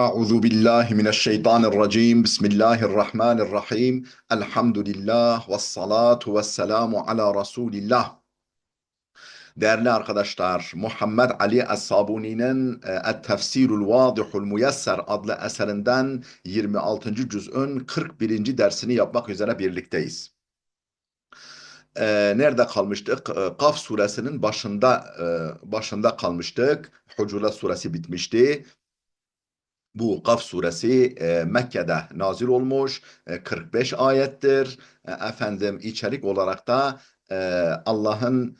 Euzu billahi mineşşeytanirracim. Bismillahirrahmanirrahim. Elhamdülillah ve salatu ve selamu ala Resulillah. Değerli arkadaşlar, Muhammed Ali Es-Sabuni'nin Et-Tefsirul Vadihul Muyesser adlı eserinden 26. cüz'ün 41. dersini yapmak üzere birlikteyiz. Nerede kalmıştık? Kaf suresinin başında kalmıştık. Hucurat suresi bitmişti. Bu Kaf suresi Mekke'de nazil olmuş, 45 ayettir. Efendim içerik olarak da e, Allah'ın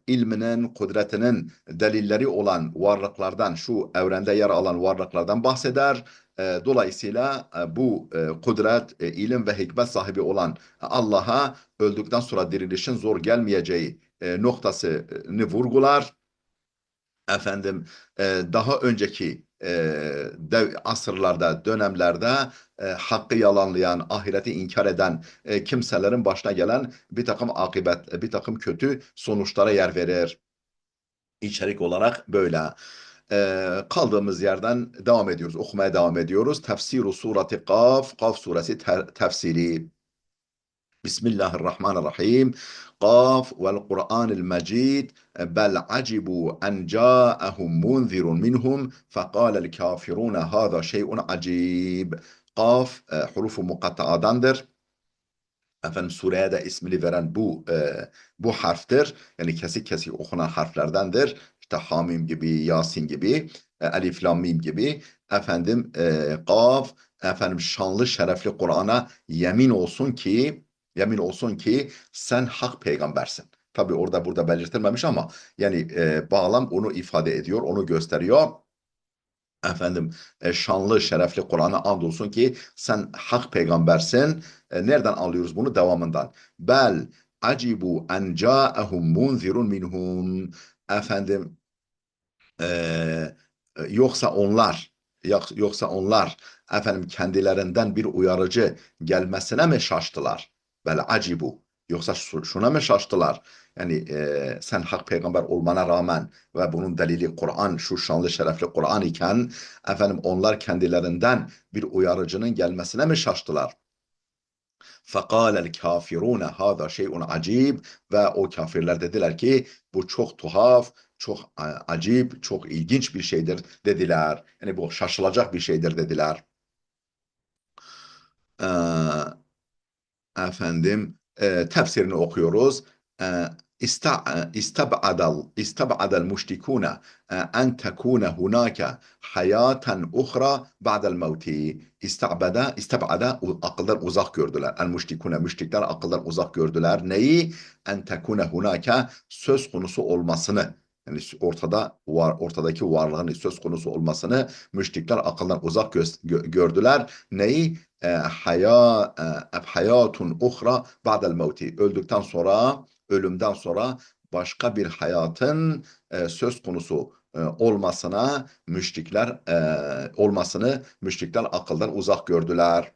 ilminin, kudretinin delilleri olan varlıklardan, şu evrende yer alan varlıklardan bahseder. Dolayısıyla bu kudret, ilim ve hikmet sahibi olan Allah'a öldükten sonra dirilişin zor gelmeyeceği noktasını vurgular. Efendim daha önceki asırlarda, dönemlerde hakkı yalanlayan, ahireti inkar eden kimselerin başına gelen bir takım akıbet, bir takım kötü sonuçlara yer verir. İçerik olarak böyle. Kaldığımız yerden devam ediyoruz, okumaya devam ediyoruz. Tefsiru surati Kaf, Kaf suresi tefsiri. Bismillahirrahmanirrahim. Kaf vel Kur'anil Mecid bel acibu en ca'ahum munzirun minhum fekâlel kafirûne hâzâ şey'un acib. Kaf hurufu mukattaadandır. Efendim sureye de ismini veren bu harftir. Yani kesik kesik okunan harflerdendir. İşte Hamim gibi, Yasin gibi, Elif Lam Mim gibi. Efendim Kaf, efendim şanlı şerefli Kur'an'a yemin olsun ki sen hak peygambersin. Tabi orada burada belirtilmemiş ama yani bağlam onu ifade ediyor, onu gösteriyor. Efendim şanlı şerefli Kur'an'a andolsun ki sen hak peygambersin. Nereden alıyoruz bunu? Devamından. Bel acibu en ca'ahum munzirun minhum. Efendim e, yoksa onlar efendim kendilerinden bir uyarıcı gelmesine mi şaştılar? Bel acibu. Yoksa şuna mı şaştılar? Yani sen hak peygamber olmana rağmen ve bunun delili Kur'an, şu şanlı şerefli Kur'an iken efendim onlar kendilerinden bir uyarıcının gelmesine mi şaştılar? فَقَالَ الْكَافِرُونَ هَذَا شَيْءٌ acib. Ve o kafirler dediler ki bu çok tuhaf, çok acip, çok ilginç bir şeydir dediler. Yani bu şaşılacak bir şeydir dediler. Ee, efendim tefsirini okuyoruz. E, istab'adal müşrikûne en tekûne hunâke hayâten uhra ba'del mevti. İstab'ada akıldan uzak gördüler. El müşrikûne müşrikler akıldan uzak gördüler. Neyi? En tekûne hunâke söz konusu olmasını. Yani ortadaki varlığın söz konusu olmasını müşrikler akıldan uzak gördüler. Neyi? Hayatun uhra ba'del mevti. Ölümden sonra başka bir hayatın söz konusu olmasını müşrikler akıldan uzak gördüler.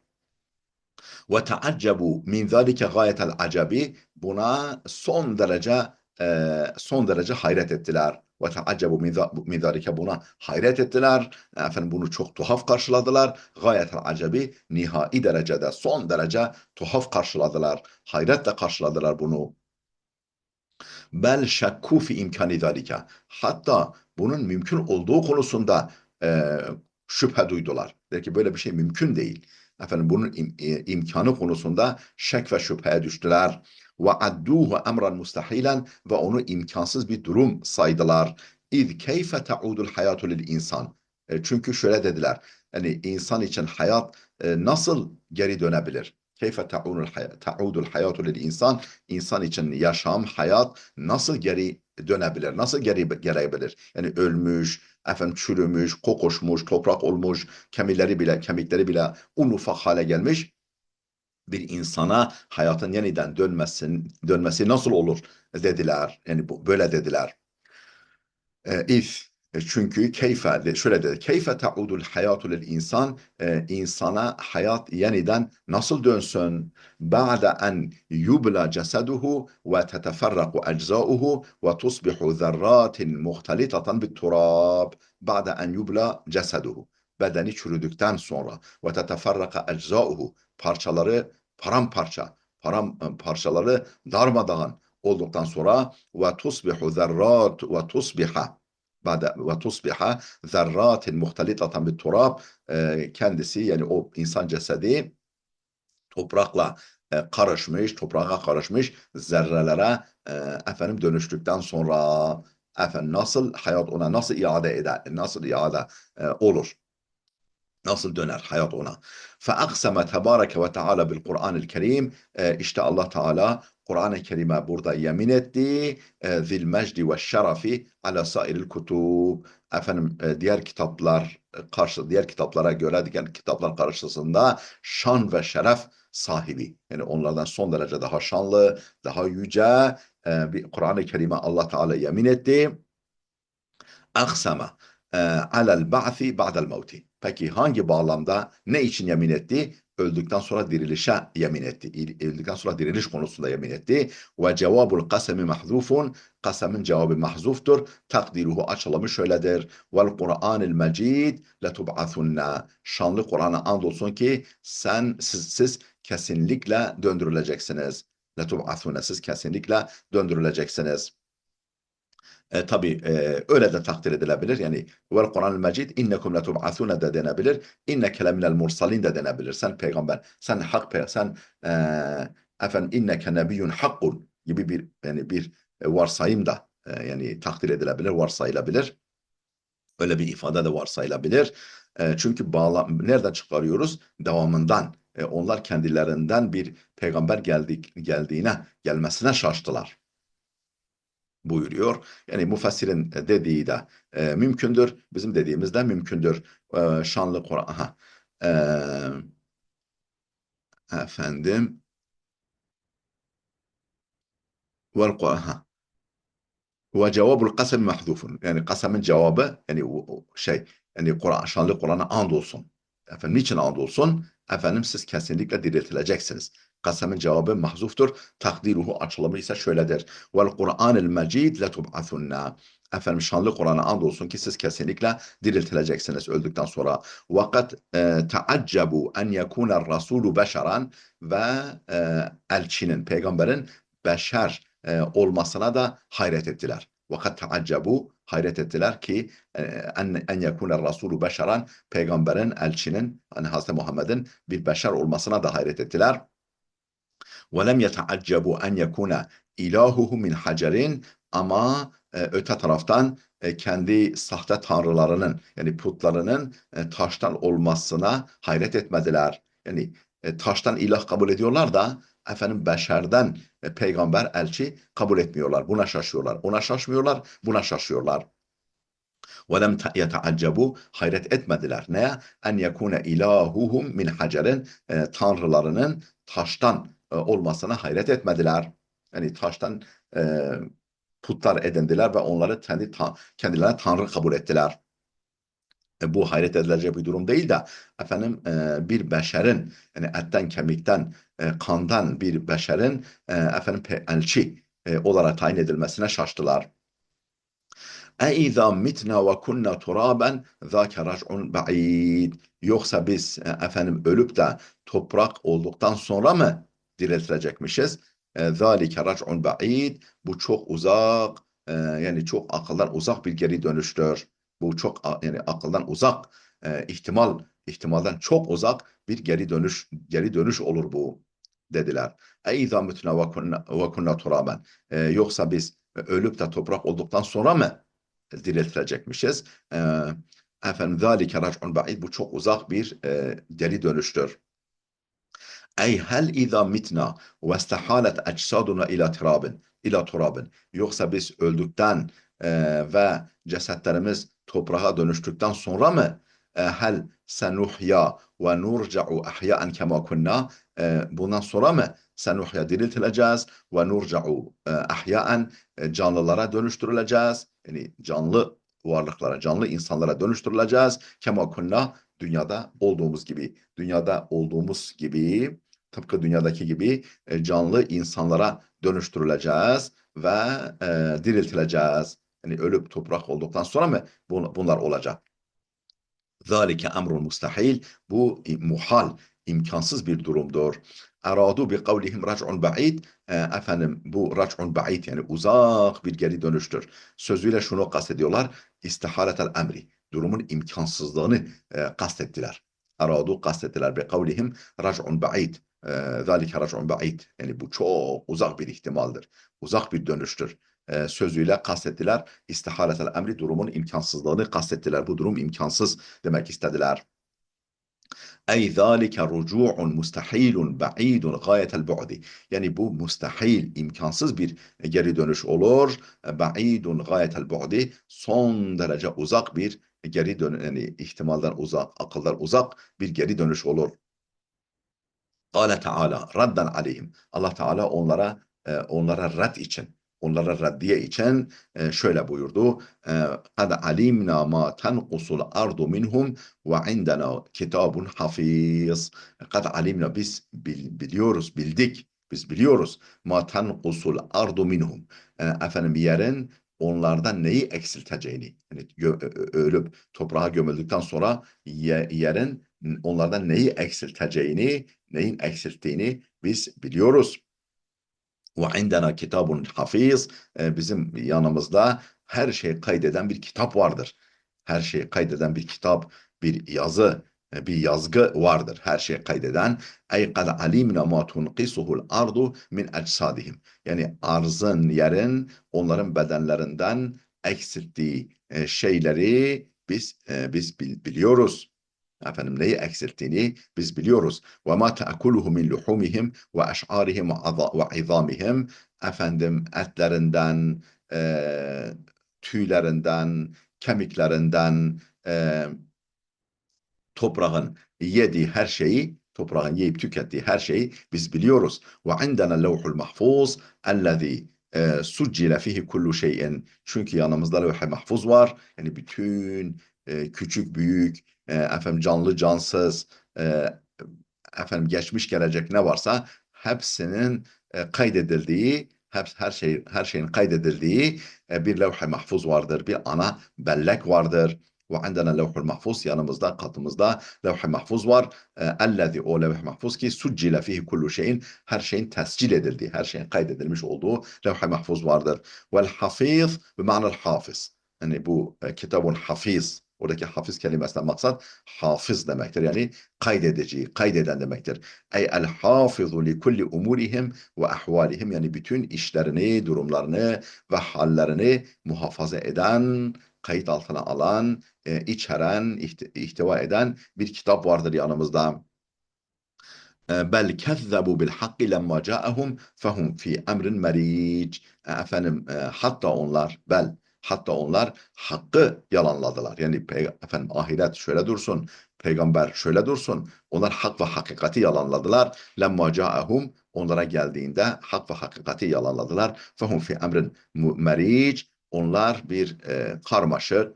Ve taaccabu min zalike gayetel acabi. Buna son derece hayret ettiler. Ve taaccabu min zalike, buna hayret ettiler. Efendim bunu çok tuhaf karşıladılar. Gayetel acabi, nihai derecede, son derece tuhaf karşıladılar. Hayretle karşıladılar bunu. Bel şakku fi imkani zalike. Hatta bunun mümkün olduğu konusunda şüphe duydular. Der ki böyle bir şey mümkün değil. Efendim bunun imkanı konusunda şek ve şüpheye düştüler. Ve adduhu emran mustahilen, ve onu imkansız bir durum saydılar. İz keyfe ta'udul hayatu lil insan. Çünkü şöyle dediler. Yani insan için hayat nasıl geri dönebilir? Keyfe ta'udul hayatu lil insan. İnsan için yaşam, hayat nasıl geri dönebilir? Nasıl geri gelebilir? Yani ölmüş, efendim çürümüş, kokuşmuş, toprak olmuş, kemikleri bile un ufak hale gelmiş bir insana hayatın yeniden dönmesi nasıl olur dediler. Yani böyle dediler. Çünkü şöyle dedi. Keyfe ta'udul hayatu lil insan. İnsana hayat yeniden nasıl dönsün? Ba'de en yubla ceseduhu ve teteferraku eczauhu ve tusbihu zerratin muhtelitatan bit turab. Ba'de en yubla ceseduhu. bedeni çürüdükten sonra ve teteferraka eczauhu parçaları paramparça parçaları darmadağın olduktan sonra ve tusbihu zerrat ve tusbiha ve tusbiha zerratin muhtelitatan bit turab kendisi yani o insan cesedi toprakla karışmış, toprağa karışmış zerrelere efendim dönüştükten sonra efendim nasıl hayat ona nasıl iade eder, nasıl iade olur? Nasıl döner hayat ona? فَاَقْسَمَ تَبَارَكَ وَتَعَالَى بِالْقُرْآنِ الْكَرِيمِ İşte Allah Teala Kur'an-ı Kerim'e burada yemin etti. Zil mecdi ve şerefi ala sairil kutub. Efendim diğer kitaplara göre diğer kitaplar karşısında şan ve şeref sahibi. Yani onlardan son derece daha şanlı, daha yüce bir Kur'an-ı Kerim'e Allah Teala yemin etti. Aksama alel ba'thi ba'del mevti. Peki hangi bağlamda ne için yemin etti? Öldükten sonra dirilişe yemin etti. Öldükten sonra diriliş konusunda yemin etti. Ve cevabul kasemi mahzufun. Kasemin cevabı mahzuftur. Takdiruhu açılımı şöyledir. Vel Kur'anil mecid letub'athunna. Şanlı Kur'an'a andolsun ki siz kesinlikle döndürüleceksiniz. Letub'athunna siz kesinlikle döndürüleceksiniz. Tabii öyle de takdir edilebilir. Yani vel Kur'an-ı Mecid innekum letub'asune de denebilir. İnneke leminel mursalin de denebilir. Sen peygamber, sen sen e, efendim inneke nebiyyun hakkun gibi bir yani bir varsayım da yani takdir edilebilir, varsayılabilir. Öyle bir ifade de varsayılabilir. Çünkü nereden çıkarıyoruz? Devamından. Onlar kendilerinden bir peygamber gelmesine şaştılar buyuruyor. Yani müfessirin dediği de mümkündür. Bizim dediğimiz de mümkündür. Şanlı Kur'an. E, efendim vel Kur'an. Ve cevabul kasem mahdufun. Yani kasemin cevabı yani yani şanlı Kur'an'a and olsun. Efendim niçin and olsun? Efendim siz kesinlikle diriltileceksiniz. Kasemin cevabı mahzuftur. Takdiruhu açılımı ise şöyledir. Vel Kur'anil mecid letub'athunna. Efendim şanlı Kur'an'a and olsun ki siz kesinlikle diriltileceksiniz öldükten sonra. Vakat taaccabu en yekuna rasulu beşeran ve elçinin, peygamberin beşer olmasına da hayret ettiler. Vakat taaccabu hayret ettiler ki en yekune rasulu beşeran peygamberin, elçinin, hani Hazreti Muhammed'in bir beşer olmasına da hayret ettiler. Ve lem yeteaccabu en yekune ilahuhu min hacerin ama öte taraftan kendi sahte tanrılarının yani putlarının taştan olmasına hayret etmediler. Yani taştan ilah kabul ediyorlar da efendim beşerden peygamber elçi kabul etmiyorlar. Buna şaşıyorlar. Ona şaşmıyorlar, buna şaşıyorlar. وَلَمْ يَتَعَجَّبُوا hayret etmediler. Neye? En yekune ilahuhum min hacerin tanrılarının taştan olmasına hayret etmediler. Yani taştan putlar edindiler ve onları kendilerine tanrı kabul ettiler. Bu hayret edilecek bir durum değil de efendim bir beşerin yani etten kemikten kandan bir beşerin efendim elçi olarak tayin edilmesine şaştılar. اَاِذَا مِتْنَا وَكُنَّا تُرَابًا ذَاكَ رَجْعٌ بَعِيدٌ. Yoksa biz efendim ölüp de toprak olduktan sonra mı diriltilecekmişiz? ذَٰلِكَ رَجْعٌ بَعِيدٌ. Bu çok uzak, yani çok akıldan uzak bir geri dönüştür. Bu çok yani akıldan uzak, ihtimalden çok uzak bir geri dönüş olur bu dediler. اَاِذَا مِتْنَا وَكُنَّا تُرَابًا. Yoksa biz ölüp de toprak olduktan sonra mı diriltilecekmişiz? Efendim zâlike rac'un ba'id. Bu çok uzak bir geri dönüştür. Ey hel izâ mitna ve istehalet ecsaduna ila turabin. Yoksa biz öldükten ve cesetlerimiz toprağa dönüştükten sonra mı hel senuhya ve nurca'u ahyaen kema kunna, bundan sonra mı senuhya diriltileceğiz ve nurca'u ahyaen canlılara dönüştürüleceğiz. Yani canlı varlıklara, canlı insanlara dönüştürüleceğiz. Kema kunna dünyada olduğumuz gibi tıpkı dünyadaki gibi canlı insanlara dönüştürüleceğiz ve diriltileceğiz. Yani ölüp toprak olduktan sonra mı bunlar olacak? Zalike emrun mustahil. Bu muhal, imkansız bir durumdur. Eradu bi kavlihim rac'un ba'id. Efendim bu rac'un ba'id yani uzak bir geri dönüştür. Sözüyle şunu kastediyorlar. İstihaletel emri. Durumun imkansızlığını kastettiler. Eradu kastettiler bi kavlihim rac'un ba'id. Zalike rac'un ba'id. Yani bu çok uzak bir ihtimaldir. Uzak bir dönüştür. Sözüyle kastettiler. İstihaletel emri durumun imkansızlığını kastettiler. Bu durum imkansız demek istediler. Ey zâlike rucu'un mustahilun ba'idun gâyetel bu'di. Yani bu mustahil, imkansız bir geri dönüş olur. Ba'idun gâyetel bu'di. Son derece uzak bir geri dönüş, yani ihtimalden uzak, akıldan uzak bir geri dönüş olur. Kâle Teala raddan aleyhim. Allah Teala onlara red için, onlara reddiye için şöyle buyurdu. Kad alimna ma tenqusul ardu minhum ve indena kitabun hafiz. Kad alimna biz biliyoruz, bildik. Biz biliyoruz. Ma tenqusul ardu minhum. Efendim yerin onlardan neyi eksilteceğini. Yani ölüp toprağa gömüldükten sonra yerin onlardan neyi eksilteceğini, neyin eksilttiğini biz biliyoruz. Ve indena kitabun hafiz. Bizim yanımızda her şeyi kaydeden bir kitap vardır. Her şeyi kaydeden bir kitap, bir yazı, bir yazgı vardır. Her şeyi kaydeden. Ey kad alimna ma tunqisuhul ardu min ecsadihim. Yani arzın, yerin onların bedenlerinden eksilttiği şeyleri biz biliyoruz. Efendim neyi eksilttiğini biz biliyoruz. Ve ma ta'kuluhu min luhumihim ve eş'arihim ve izamihim. Efendim etlerinden, tüylerinden, kemiklerinden, toprağın yediği her şeyi, toprağın yiyip tükettiği her şeyi biz biliyoruz. Ve indena levhul mahfuz ellezî succile fihi kullu şeyin. Çünkü yanımızda levh-i mahfuz var. Yani bütün küçük, büyük, efendim canlı, cansız, efendim geçmiş, gelecek ne varsa hepsinin kaydedildiği, her şeyin kaydedildiği bir levh-i mahfuz vardır. Bir ana bellek vardır. Ve indena levhul mahfuz, yanımızda, katımızda levh-i mahfuz var. Ellezî, o levh-i mahfuz ki succile fihi kullu şeyin, her şeyin tescil edildiği, her şeyin kaydedilmiş olduğu levh-i mahfuz vardır. Vel hafiz bi ma'nel hafız. Yani bu kitabun hafiz, oradaki hafiz kelimesinden maksat hafız demektir. Yani kaydedici, kaydeden demektir. Ey el hafizu li kulli umurihim ve ahvalihim, yani bütün işlerini, durumlarını ve hallerini muhafaza eden, kayıt altına alan, içeren, ihtiva eden bir kitap vardır yanımızda. Bel kezzebu bil hakki lemma ca'ahum fehum fi emrin meric. Efendim hatta onlar hakkı yalanladılar. Yani efendim ahiret şöyle dursun, peygamber şöyle dursun. Onlar hak ve hakikati yalanladılar. Lemma ca'ahum, onlara geldiğinde hak ve hakikati yalanladılar. Fehum fi emrin meric. Onlar bir karmaşık,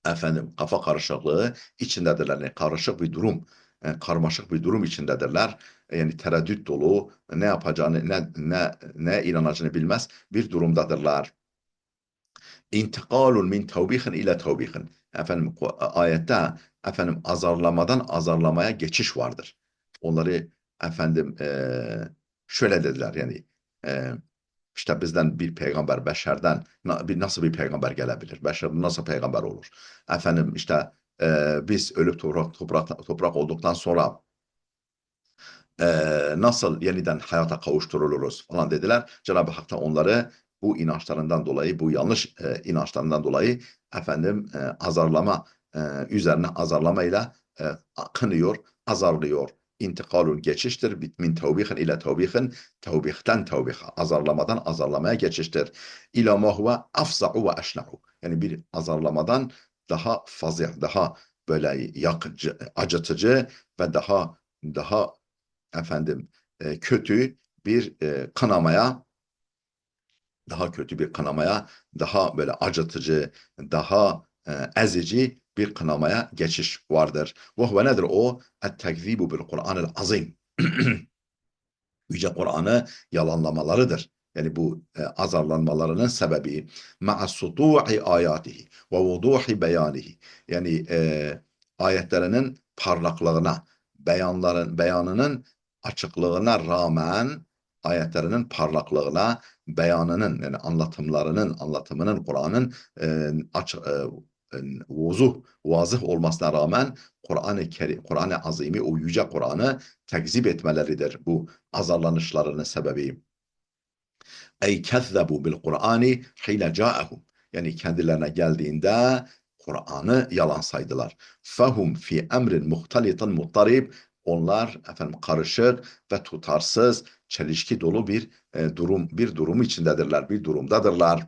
efendim kafa karışıklığı içindedirler. Yani karışık bir durum, karmaşık bir durum içindedirler. Yani tereddüt dolu, ne yapacağını, ne inanacağını bilmez bir durumdadırlar. İntikalun min tevbihin ile tevbihin. Efendim ayette efendim azarlamadan azarlamaya geçiş vardır. Onları efendim şöyle dediler yani e, işte bizden bir peygamber, beşerden nasıl bir peygamber gelebilir? Beşer nasıl peygamber olur? Efendim işte biz ölüp toprak olduktan sonra e, nasıl yeniden hayata kavuşturuluruz falan dediler. Cenab-ı Hak da onları bu inançlarından dolayı, bu yanlış inançlarından dolayı efendim üzerine azarlamayla kınıyor, azarlıyor. İntikalun geçiştir. Min tevbihin ile tevbihin, tevbihten tevbiha, azarlamadan azarlamaya geçiştir. İlâ ma huve afza'u ve eşna'u. Yani bir azarlamadan daha fazla, daha böyle yakıcı, acıtıcı ve daha efendim kötü bir kanamaya, daha kötü bir kanamaya, daha böyle acıtıcı, daha ezici bir kanamaya geçiş vardır. Ve huve nedir o? Et-tekzibu bil Kur'anil azim. Yüce Kur'an'ı yalanlamalarıdır. Yani bu azarlanmalarının sebebi ma'a sutu'i ayatihi ve vuduhi beyanihi. Yani ayetlerinin parlaklığına, beyanının açıklığına rağmen ayetlerinin parlaklığına, beyanının yani anlatımının Kur'an'ın açık vazih olmasına rağmen Kur'an-ı Azim'i, o yüce Kur'an'ı tekzip etmeleridir bu azarlanışlarının sebebi. Ey kezzebu bil Kur'ani hine ca'ahum. Yani kendilerine geldiğinde Kur'an'ı yalan saydılar. Fehum fi emrin muhtalitin muttarib. Onlar karışık ve tutarsız, çelişki dolu bir durum içindedirler, bir durumdadırlar.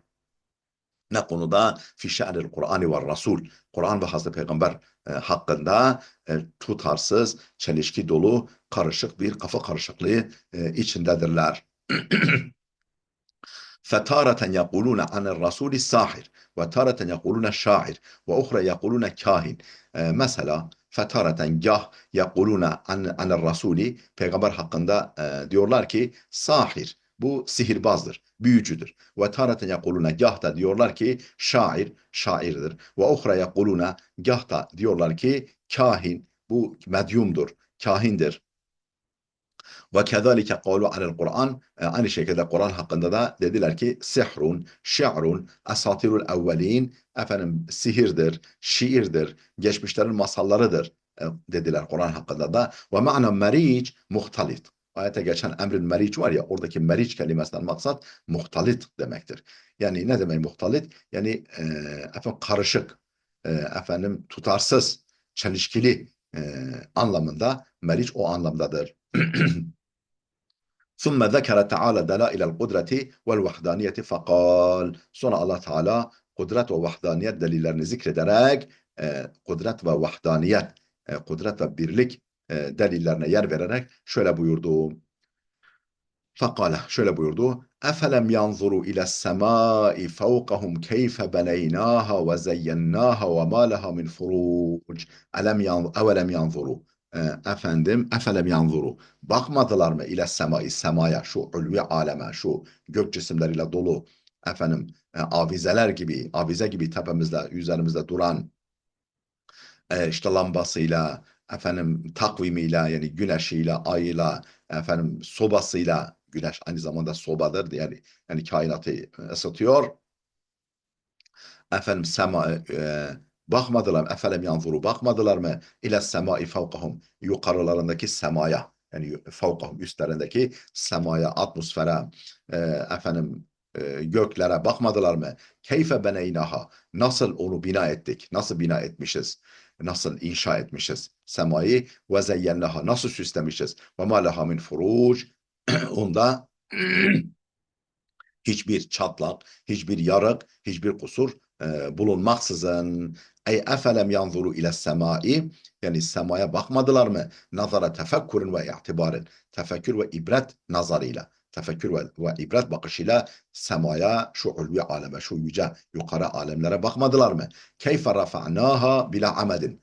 Ne konuda? Fi şe'nil Kur'an ve Rasul. Kur'an ve Hazreti Peygamber hakkında tutarsız, çelişki dolu, karışık bir kafa karışıklığı içindedirler. فتارة يقولون عن الرسول الساحر وتارة يقولون الشاعر وأخرى يقولون كاهن. Mesela fetareten gah yakuluna anel rasuli, peygamber hakkında diyorlar ki sahir, bu sihirbazdır, büyücüdür. Ve tareten yakuluna, gah da diyorlar ki şairdir. Ve uhra yakuluna, gah da diyorlar ki kahin, bu medyumdur, kahindir. Ve kezalike kâlu alel Kur'an. Aynı şekilde Kur'an hakkında da dediler ki sihrun, şi'run, esatirul evvelin, sihirdir, şiirdir, geçmişlerin masallarıdır dediler Kur'an hakkında da. Ve ma'na meriç muhtalit. Ayete geçen emrin meriç var ya, oradaki meriç kelimesinden maksat muhtalit demektir. Yani ne demek muhtalit? Yani karışık, tutarsız, çelişkili anlamında, meriç o anlamdadır. ثم ذكر تعالى دلائل القدرة والوحدانية فقال. Sonra Allah Teala kudret ve vahdaniyet delillerini zikrederek kudret ve vahdaniyet, kudret ve birlik delillerine yer vererek şöyle buyurdu. Fakale, şöyle buyurdu. Efelem yanzuru ile semai fevkahum keyfe beneynaha ve zeyyennaha ve ma leha min furuc. Evelem yanzuru. Efelem yanzuru. Bakmadılar mı ile semai, semaya, şu ulvi aleme, şu gök cisimleriyle dolu, avize gibi tepemizde, üzerimizde duran işte lambasıyla, takvimiyle, yani güneşiyle, ayıyla, sobasıyla, güneş aynı zamanda sobadır, yani kainatı ısıtıyor. Bakmadılar mı? Efelem yanzuru, bakmadılar mı? İle semai fevkahum, yukarılarındaki semaya, yani fevkahum, üstlerindeki semaya, atmosfere, e, efendim göklere bakmadılar mı? Keyfe beneynaha, nasıl onu bina ettik, nasıl bina etmişiz, nasıl inşa etmişiz semayı, ve zeyyennaha, nasıl süslemişiz, ve ma leha min furuc, onda hiçbir çatlak, hiçbir yarık, hiçbir kusur bulunmaksızın. Ey efelem yanzuru ile semai, yani semaya bakmadılar mı? Nazara tefekkürün ve i'tibarın, tefekkür ve ibret nazarıyla, tefekkür ve ibret bakışıyla semaya, şu ulvi aleme, şu yüce yukarı alemlere bakmadılar mı? Keyfe rafa'naha bila amedin.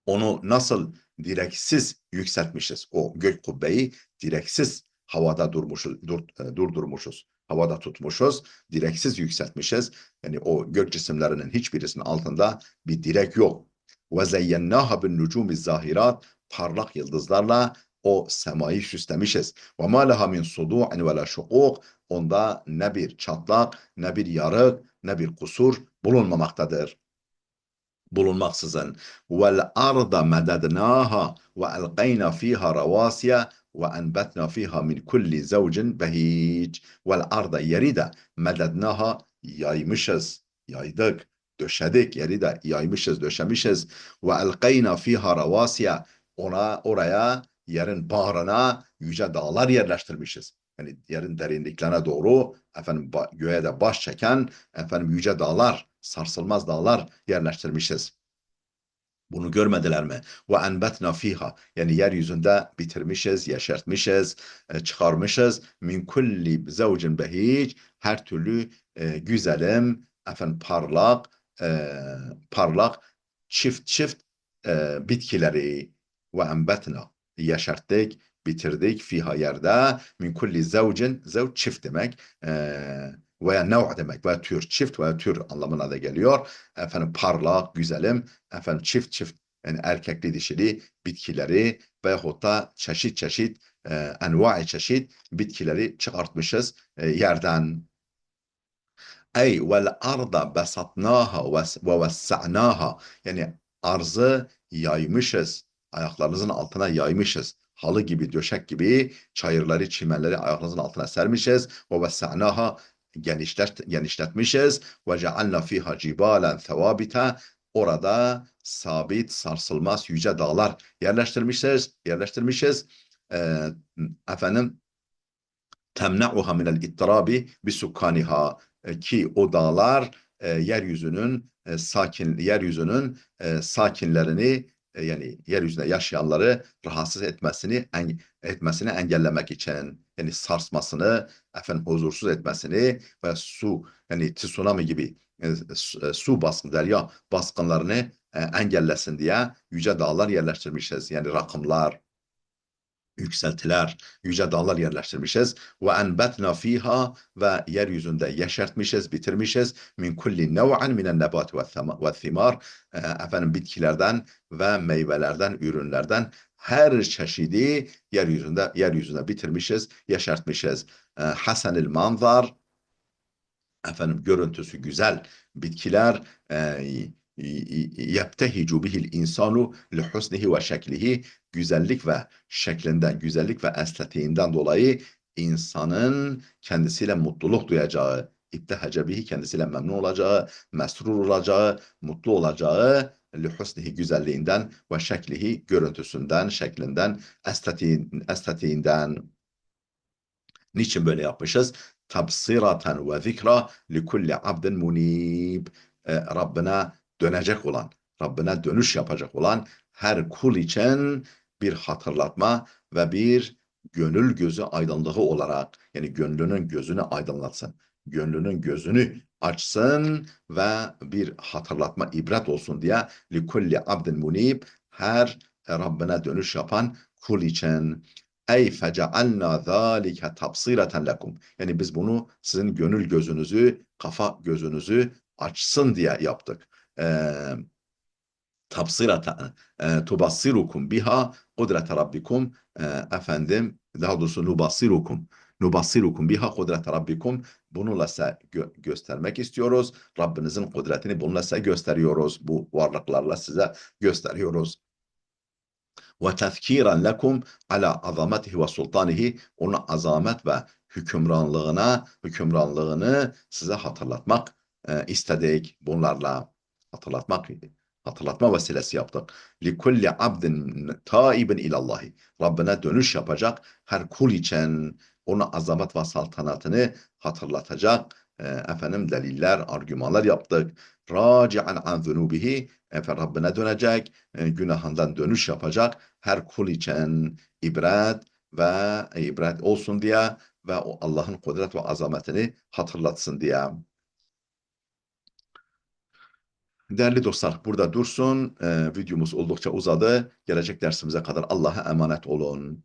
Onu nasıl direksiz yükseltmişiz? O gök kubbeyi direksiz havada durdurmuşuz. Havada tutmuşuz, direksiz yükseltmişiz. Yani o gök cisimlerinin hiçbirisinin altında bir direk yok. Ve zeyyennaha bin nucumi zahirat, parlak yıldızlarla o semayı süslemişiz. Ve ma leha min sudu'in ve la şukuk, onda ne bir çatlak, ne bir yarık, ne bir kusur bulunmaksızın. Vel arda medednaha ve elqeyna fiha ravasiya ve enbetna fiha min kulli zevcin behic. Vel arda, yeri de medednaha, yaymışız, yaydık, döşedik, yeri de yaymışız, döşemişiz. Ve elqeyna fiha ravasiya, oraya, yerin bağrına yüce dağlar yerleştirmişiz. Yani yerin derinliklerine doğru göğe de baş çeken yüce dağlar, sarsılmaz dağlar yerleştirmişiz. Bunu görmediler mi? Ve enbetna fiha, yani yeryüzünde bitirmişiz, yeşertmişiz, çıkarmışız. Min kulli zevcin behic, her türlü güzelim, parlak, parlak, çift bitkileri. Ve enbetna, yeşerttik bitirdik. Fiha yerde min kulli zevcin, zevc çift demek. Veya nev demek veya tür, çift veya tür anlamına da geliyor. Efendim parlak, güzelim, efendim çift çift yani erkekli dişili bitkileri veyahut da çeşit çeşit envai çeşit bitkileri çıkartmışız yerden. Ey vel arda besatnaha ve vessa'naha, yani arzı yaymışız. Ayaklarınızın altına yaymışız. Halı gibi, döşek gibi çayırları, çimenleri ayaklarınızın altına sermişiz. Ve vessa'naha, genişletmişiz. Ve cealna fiha cibalen thevabita, orada sabit, sarsılmaz yüce dağlar yerleştirmişiz. Ee, efendim temna'uha minel ittirabi bisukkaniha, ki o dağlar yeryüzünün sakinlerini, yani yeryüzünde yaşayanları rahatsız etmesini engellemek için, yani sarsmasını, efendim huzursuz etmesini ve yani tsunami gibi su baskın, derya baskınlarını engellesin diye yüce dağlar yerleştirmişiz. Yani rakımlar, yükseltiler, yüce dağlar yerleştirmişiz. Ve enbetna fiha, ve yeryüzünde yeşertmişiz, bitirmişiz. Min kulli nev'an minen nebat ve thimar, efendim bitkilerden ve meyvelerden, ürünlerden her çeşidi yeryüzünde bitirmişiz, yeşertmişiz. Hasenil manzar, efendim görüntüsü güzel bitkiler, yebtehicu bihil insanu li husnihi ve şeklihi, güzellik ve estetiğinden dolayı insanın kendisiyle mutluluk duyacağı, İbtehece bihi, kendisiyle memnun olacağı, mesrur olacağı, mutlu olacağı, li husnihi, güzelliğinden, ve şeklihi, görüntüsünden, şeklinden, estetiğinden. Niçin böyle yapmışız? Tabsiraten ve zikra li kulli abdin munib. Rabbine dönecek olan, Rabbine dönüş yapacak olan her kul için bir hatırlatma ve bir gönül gözü aydınlığı olarak, yani gönlünün gözünü aydınlatsın, gönlünün gözünü açsın ve bir hatırlatma, ibret olsun diye li kulli abdin munib, her Rabbine dönüş yapan kul için. Ey fecealna zâlike tabsireten lekum. Yani biz bunu sizin gönül gözünüzü, kafa gözünüzü açsın diye yaptık. Tabsireten tubassirukum biha kudrete rabbikum, efendim daha doğrusu nubassirukum biha kudrete rabbikum, bununla size göstermek istiyoruz. Rabbinizin kudretini bununla size gösteriyoruz. Bu varlıklarla size gösteriyoruz. Ve tezkiren lekum ala azametihi ve sultanihi, onun azamet ve hükümranlığını size hatırlatmak istedik. Bunlarla hatırlatma vesilesi yaptık. Li kulli abdin taibin ilallahi, Rabbine dönüş yapacak her kul için onun azamet ve saltanatını hatırlatacak efendim deliller, argümanlar yaptık. Raci'an an zunubihi, efendim Rabbine dönecek, günahından dönüş yapacak her kul için ibret olsun diye ve o Allah'ın kudret ve azametini hatırlatsın diye. Değerli dostlar, burada dursun. Videomuz oldukça uzadı. Gelecek dersimize kadar Allah'a emanet olun.